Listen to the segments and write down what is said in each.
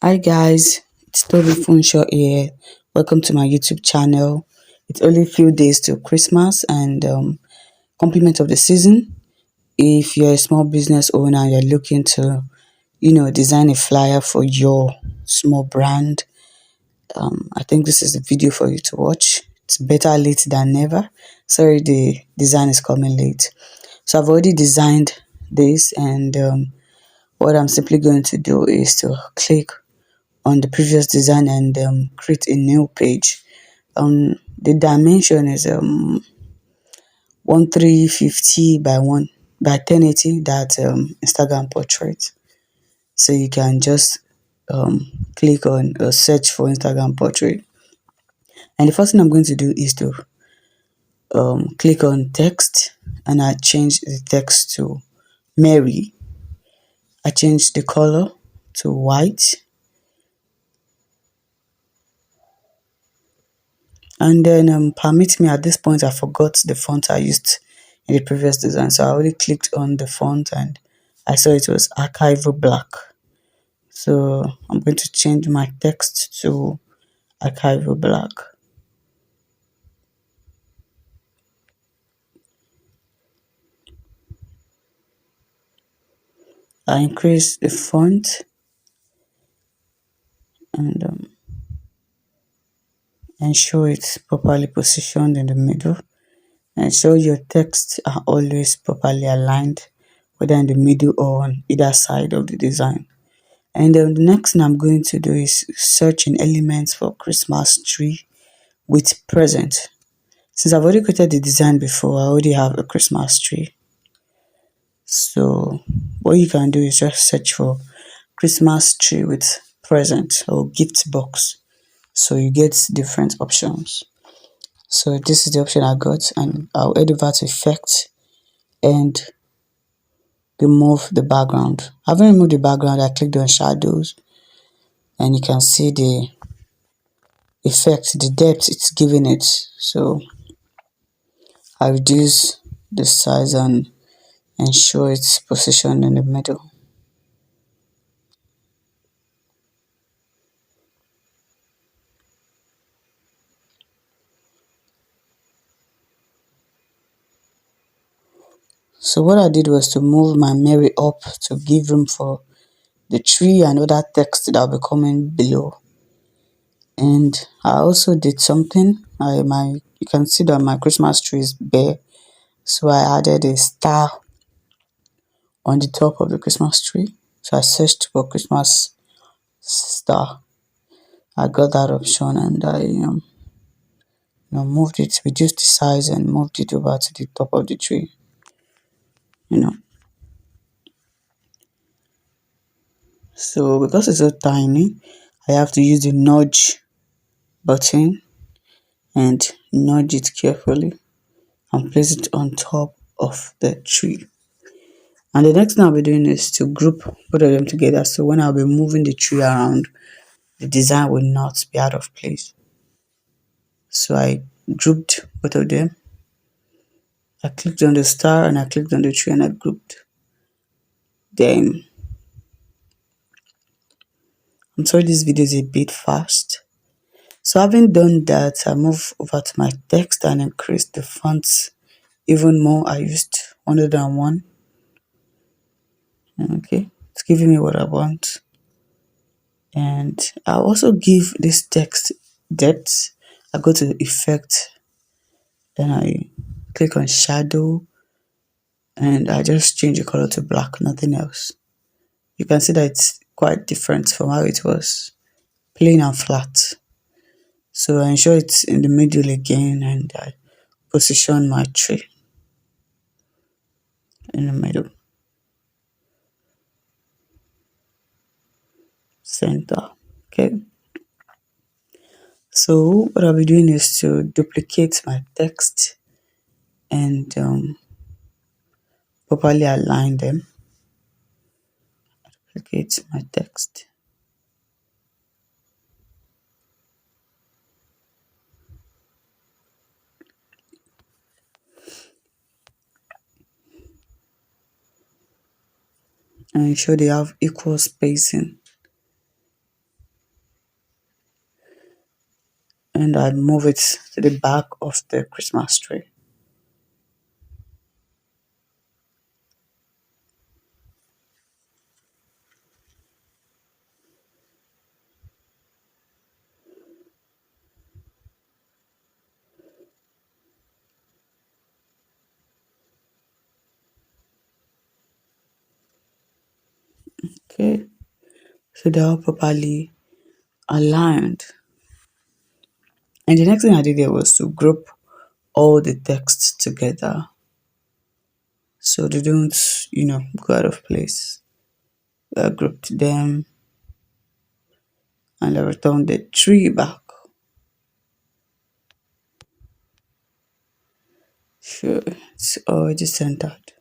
Hi guys, it's Toby Funshaw here. Welcome to my YouTube channel. It's only a few days to Christmas and compliment of the season. If you're a small business owner, you're looking to, design a flyer for your small brand. I think this is the video for you to watch. It's better late than never. Sorry, the design is coming late. So I've already designed this, and what I'm simply going to do is to click on the previous design and create a new page. The dimension is 1350 by 1080, that Instagram portrait. So you can just click on search for Instagram portrait, and the first thing I'm going to do is to click on text, and I change the text to Mary. I change the color to white, and then permit me, at this point I forgot the font I used in the previous design, so I already clicked on the font and I saw it was archival black. So I'm going to change my text to archival black. I increase the font and ensure it's properly positioned in the middle. Ensure your texts are always properly aligned, whether in the middle or on either side of the design. And then the next thing I'm going to do is search in elements for Christmas tree with present. Since I've already created the design before, I already have a Christmas tree. So what you can do is just search for Christmas tree with present or gift box. So you get different options. So this is the option I got, and I'll head over to effect and remove the background. Having removed the background, I clicked on shadows, and you can see the effect, the depth it's giving it. So I reduce the size and ensure it's positioned in the middle. So what I did was to move my Mary up to give room for the tree and other text that will be coming below. And I also did something. You can see that my Christmas tree is bare, so I added a star on the top of the Christmas tree. So I searched for Christmas star. I got that option, and I moved it, reduced the size and moved it over to the top of the tree. You know, so because it's so tiny, I have to use the nudge button and nudge it carefully and place it on top of the tree. And the next thing I'll be doing is to group both of them together, so when I'll be moving the tree around, the design will not be out of place. So I grouped both of them. I clicked on the star and I clicked on the tree and I grouped them. I'm sorry this video is a bit fast. So having done that, I move over to my text and increase the fonts even more. I used 101. Okay, it's giving me what I want. And I'll also give this text depth. I go to effect, then I click on shadow, and I just change the color to black, nothing else. You can see that it's quite different from how it was, plain and flat. So I ensure it's in the middle again, and I position my tree in the middle, center. Okay. So what I'll be doing is to duplicate my text and properly align them. Duplicate my text. And ensure they have equal spacing. and I move it to the back of the Christmas tree. Okay, so they're all properly aligned. And the next thing I did there was to group all the texts together so they don't, go out of place. I grouped them and I returned the tree back. Sure, it's already centered.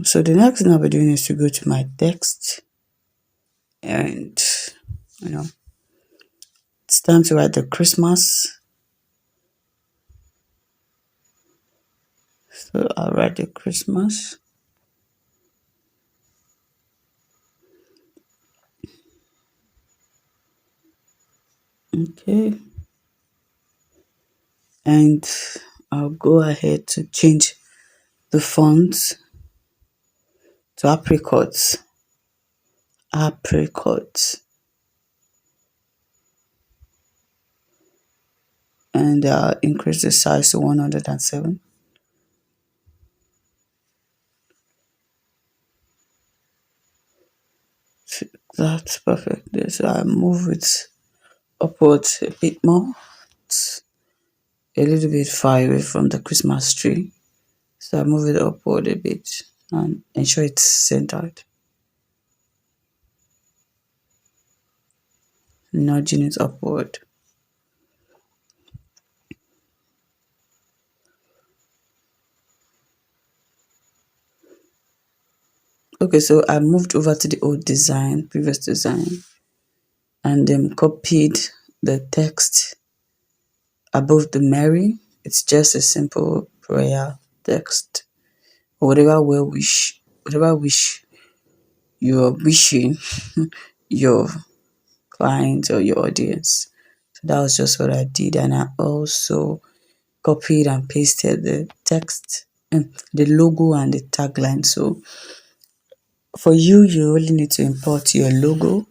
So the next thing I'll be doing is to go to my text and you know it's time to write the Christmas. So I'll write the Christmas. Okay, and I'll go ahead to change the font to apricots, and increase the size to 107. That's perfect. So I move it upwards a bit more. It's a little bit far away from the Christmas tree. So I move it upward a bit and ensure it's centered, nudging it upward. Okay, so I moved over to the old design, previous design, and then copied the text above the Mary. It's just a simple prayer text. Whatever wish you're wishing your client or your audience. So that was just what I did, and I also copied and pasted the text, the logo and the tagline. So for you, you really need to import your logo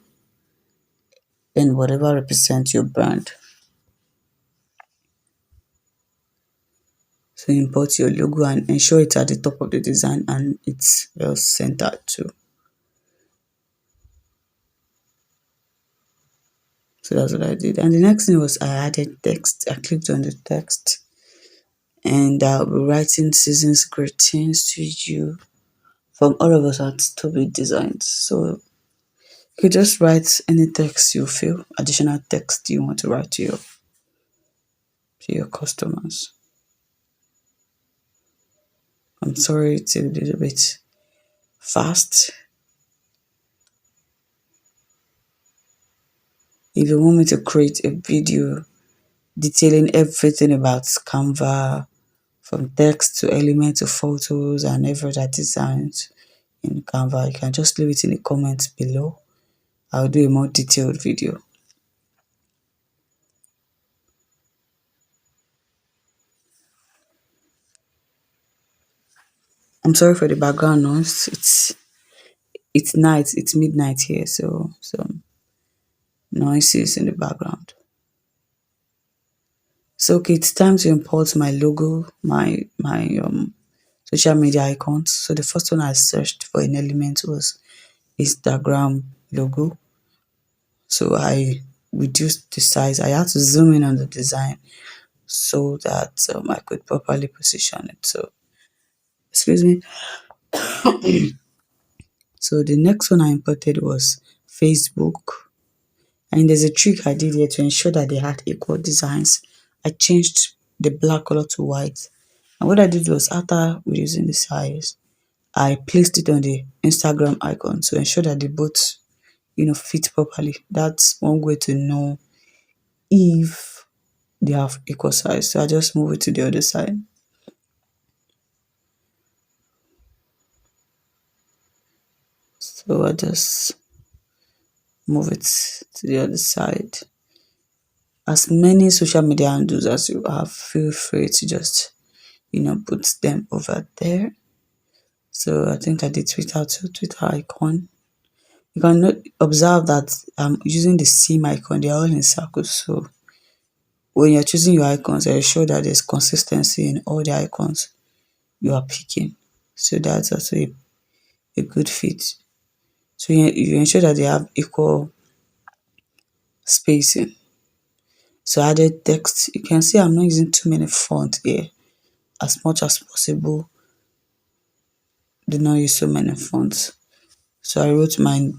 and whatever represents your brand. So import your logo and ensure it's at the top of the design and it's well centered too. So that's what I did. And the next thing was I added text. I clicked on the text and I'll be writing season's greetings to you from all of us at Toby Designs. So you could just write any text you feel, additional text you want to write to your customers. I'm sorry it's a little bit fast. If you want me to create a video detailing everything about Canva, from text to element to photos and every other designs in Canva, you can just leave it in the comments below. I'll do a more detailed video. I'm sorry for the background noise. It's night, it's midnight here, so some noises in the background. So okay, it's time to import my logo, my social media icons. So the first one I searched for an element was Instagram logo. So I reduced the size. I had to zoom in on the design so that I could properly position it. So excuse me. So the next one I imported was Facebook. And there's a trick I did here to ensure that they had equal designs. I changed the black color to white. And what I did was after reducing the size, I placed it on the Instagram icon to ensure that they both, fit properly. That's one way to know if they have equal size. So I just move it to the other side. So I just move it to the other side as many social media handles as you have, feel free to just, put them over there. So I think I did Twitter too, Twitter icon. You can observe that I'm using the same icon, they're all in circles. So when you're choosing your icons, ensure that there's consistency in all the icons you are picking. So that's also a good fit. So you ensure that they have equal spacing. So added text, you can see I'm not using too many fonts here. As much as possible, do not use so many fonts. So I wrote my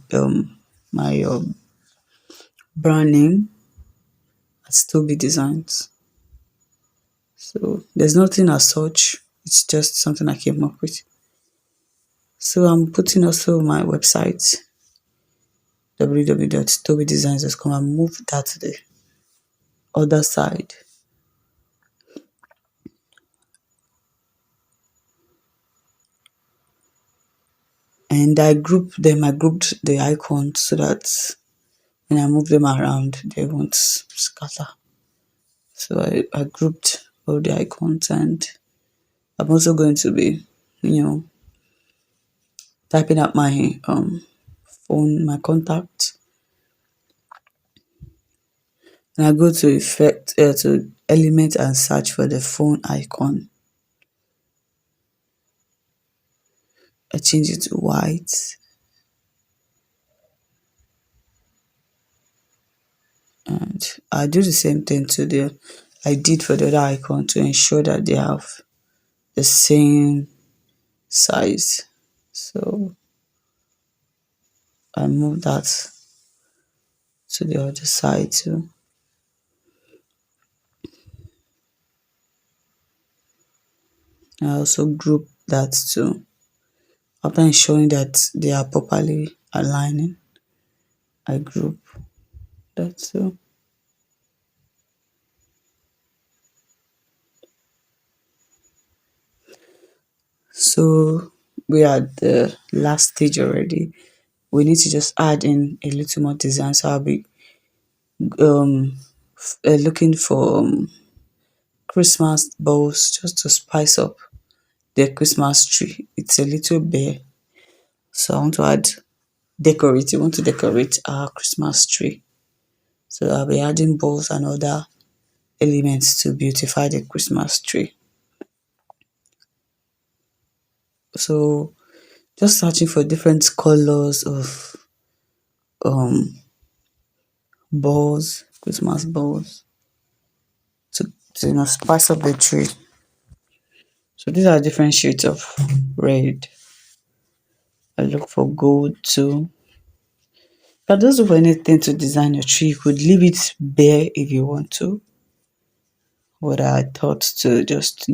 brand name as Toby Designs. So there's nothing as such. It's just something I came up with. So I'm putting also my website www.tobydesigns.com and move that to the other side. And I grouped the icons so that when I move them around, they won't scatter. So I grouped all the icons, and I'm also going to be, typing out my phone, my contact, and I go to effect to element and search for the phone icon. I change it to white, and I do the same thing to the I did for the other icon to ensure that they have the same size. So I move that to the other side too. I also group that too. After ensuring that they are properly aligning, I group that too. So we are at the last stage already. We need to just add in a little more design. So I'll be um looking for Christmas balls just to spice up the Christmas tree. It's a little bare, so I want to add decorate. We want to decorate our Christmas tree. So I'll be adding balls and other elements to beautify the Christmas tree. So just searching for different colors of um balls, Christmas balls to spice up the tree. So these are different shades of red. I look for gold too. But those for anything to design your tree, you could leave it bare if you want to. But I thought to just,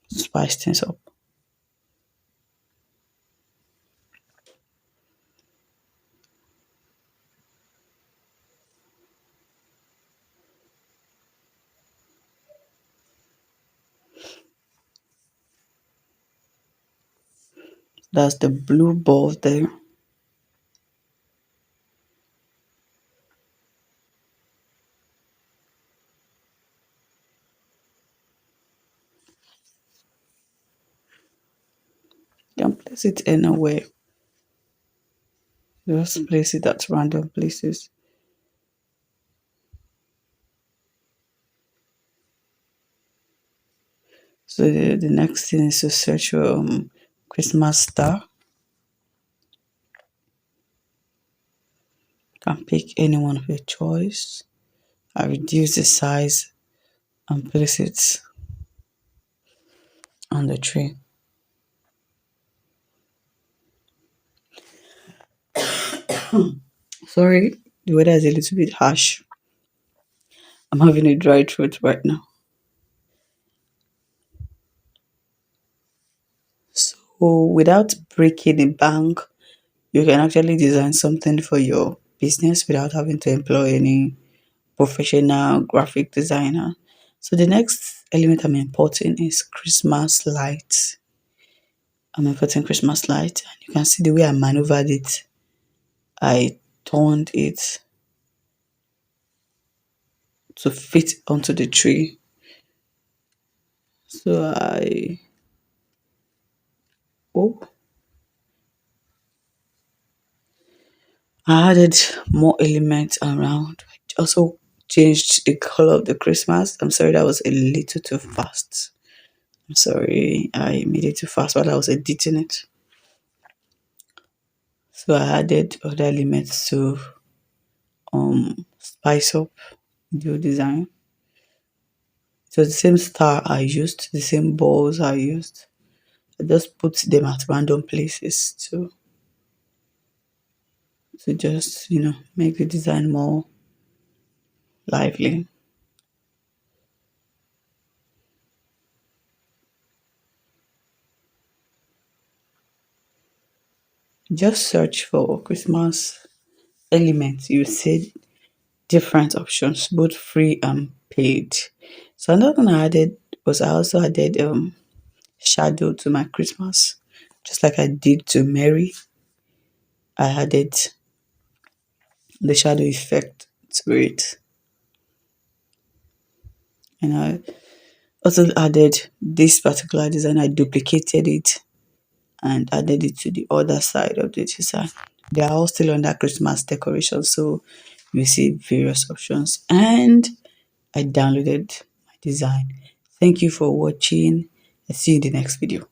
spice things up. That's the blue balls there. You can place it anywhere. Just place it at random places. So the next thing is to search for Christmas star. You can pick any one of your choice. I reduce the size and place it on the tree. Sorry, the weather is a little bit harsh. I'm having a dry throat right now. So without breaking the bank, you can actually design something for your business without having to employ any professional graphic designer. So the next element I'm importing is Christmas lights. I'm importing Christmas light, and you can see the way I maneuvered it. I turned it to fit onto the tree. So oh I added more elements around. I also changed the color of the Christmas. I'm sorry, that was a little too fast. I'm sorry, I made it too fast while I was editing it. So I added other elements to spice up the design. So the same star I used, the same balls I used. I just put them at random places to just make the design more lively. Just search for Christmas elements. You see different options, both free and paid. So another thing I added was I also added shadow to my Christmas, just like I did to Mary. I added the shadow effect to it, and I also added this particular design. I duplicated it and added it to the other side of the design. They are all still under Christmas decoration, so you see various options. And I downloaded my design. Thank you for watching. I see you in the next video.